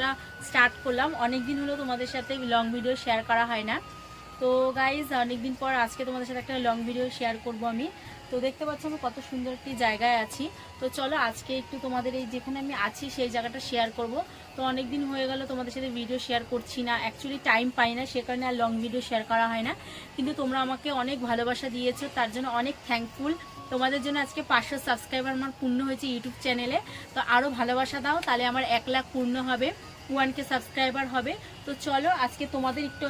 ভিডিওটা স্টার্ট করলাম। অনেক দিন হলো তোমাদের সাথে লং ভিডিও শেয়ার করা হয় না। তো গাইজ অনেকদিন পর আজকে তোমাদের সাথে একটা লং ভিডিও শেয়ার করব আমি। তো দেখতে পাচ্ছ আমি কত সুন্দর একটি জায়গায় আছি। তো চলো আজকে একটু তোমাদের এই যেখানে আমি আছি সেই জায়গাটা শেয়ার করব। তো অনেক দিন হয়ে গেল তোমাদের সাথে ভিডিও শেয়ার করছি না, অ্যাকচুয়ালি টাইম পাই না, সে কারণে আর লং ভিডিও শেয়ার করা হয় না। কিন্তু তোমরা আমাকে অনেক ভালোবাসা দিয়েছো, তার জন্য অনেক থ্যাঙ্কফুল। তোমাদের জন্য আজকে 500 সাবস্ক্রাইবার আমার পূর্ণ হয়েছে ইউটিউব চ্যানেলে। তো আরও ভালোবাসা দাও, তাহলে আমার 1 লাখ পূর্ণ হবে, 1K সাবস্ক্রাইবার হবে। তো চলো আজকে তোমাদের একটু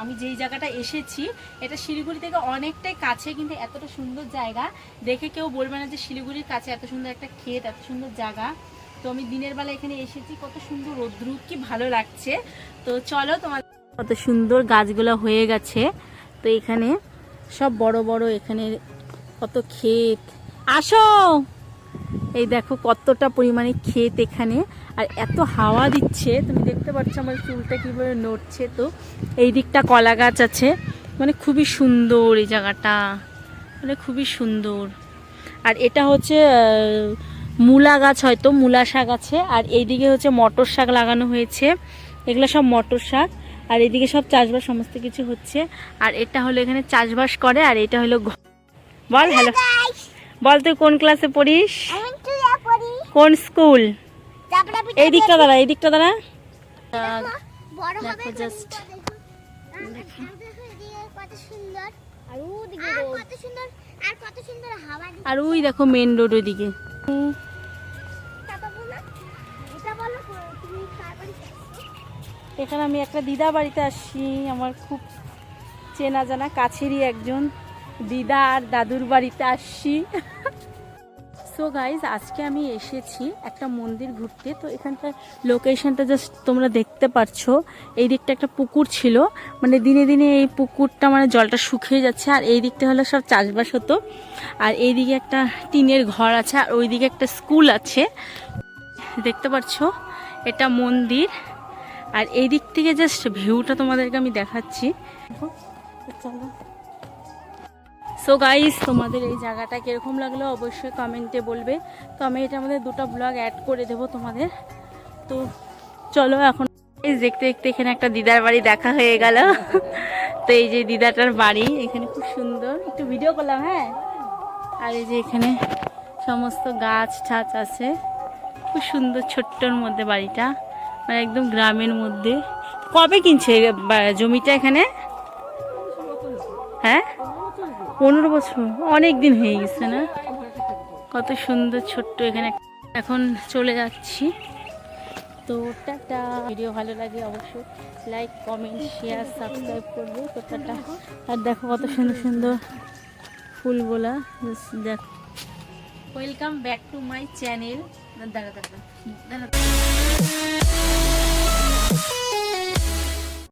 আমি যেই জায়গাটা এসেছি এটা শিলিগুড়ি থেকে অনেকটাই কাছে, কিন্তু এতটা সুন্দর জায়গা দেখে কেউ বলবে না যে শিলিগুড়ির কাছে এত সুন্দর একটা ক্ষেত, এত সুন্দর জায়গা। তো আমি দিনের বেলা এখানে এসেছি, কত সুন্দর রৌদ্র, কি ভালো লাগছে। তো চলো তোমার কত সুন্দর গাছগুলো হয়ে গেছে। তো এখানে সব বড় বড়, এখানে কত ক্ষেত, আসো এই দেখো কতটা পরিমাণে ক্ষেত এখানে, আর এত হাওয়া দিচ্ছে তুমি দেখতে পাচ্ছ আমার চুলটা কিভাবে নড়ছে। তো এই দিকটা কলা গাছ আছে, মানে খুবই সুন্দর এই জায়গাটা, মানে খুবই সুন্দর। আর এটা হচ্ছে মূলা গাছ, হয়তো মূলা শাক আছে। আর এইদিকে হচ্ছে মটর শাক লাগানো হয়েছে, এগুলো সব মটর শাক। আর এইদিকে সব চাষবাস সমস্ত কিছু হচ্ছে। আর এটা হলো এখানে চাষবাস করে। আর এটা হলো বল হ্যালো বল, তুই কোন ক্লাসে পড়িস, কোন স্কুল? এই দিকটা দাঁড়া, এই দিকটা দাঁড়া। দেখো জাস্ট আর ওই দেখো মেন রোড ওইদিকে। এখানে আমি একটা দিদা বাড়িতে আসছি, আমার খুব চেনা জানা কাছেরই একজন দিদা আর দাদুর বাড়িতে আসছি। সো গাইজ আজকে আমি এসেছি একটা মন্দির ঘুরতে। তো এখানকার লোকেশনটা জাস্ট তোমরা দেখতে পাচ্ছ। এই দিকটা একটা পুকুর ছিল, মানে দিনে দিনে এই পুকুরটা মানে জলটা শুকিয়ে যাচ্ছে। আর এই দিকটা হলো সব চাষবাস হতো। আর এইদিকে একটা টিনের ঘর আছে, আর ওইদিকে একটা স্কুল আছে দেখতে পাচ্ছ। এটা মন্দির। আর এই দিক থেকে জাস্ট ভিউটা তোমাদেরকে আমি দেখাচ্ছি। চলো সো গাইস তোমাদের এই জায়গাটা কিরকম লাগলো অবশ্যই কমেন্টে বলবে। তো আমি এটা আমাদের 2টা ব্লগ অ্যাড করে দেবো তোমাদের। তো চলো এখন দেখতে দেখতে এখানে একটা দিদার বাড়ি দেখা হয়ে গেল। তো এই যে দিদাটার বাড়ি, এখানে খুব সুন্দর একটু ভিডিও করলাম। হ্যাঁ, আর এই যে এখানে সমস্ত গাছ ঠাছ আছে, খুব সুন্দর ছোট্টর মধ্যে বাড়িটা, মানে একদম গ্রামের মধ্যে। কবে কিনছে জমিটা এখানে? হ্যাঁ 15 বছর, অনেক দিন হয়ে গেছে না? কত সুন্দর ছোট্ট এখানে। এখন চলে যাচ্ছি। তো টাটা। ভিডিও ভালো লাগে অবশ্যই লাইক কমেন্ট শেয়ার সাবস্ক্রাইব করবে। তো টাটা। আর দেখো কত সুন্দর সুন্দর ফুলগুলা, দেখো। Welcome back to my channel. দাঁড়া দাঁড়া দাঁড়া।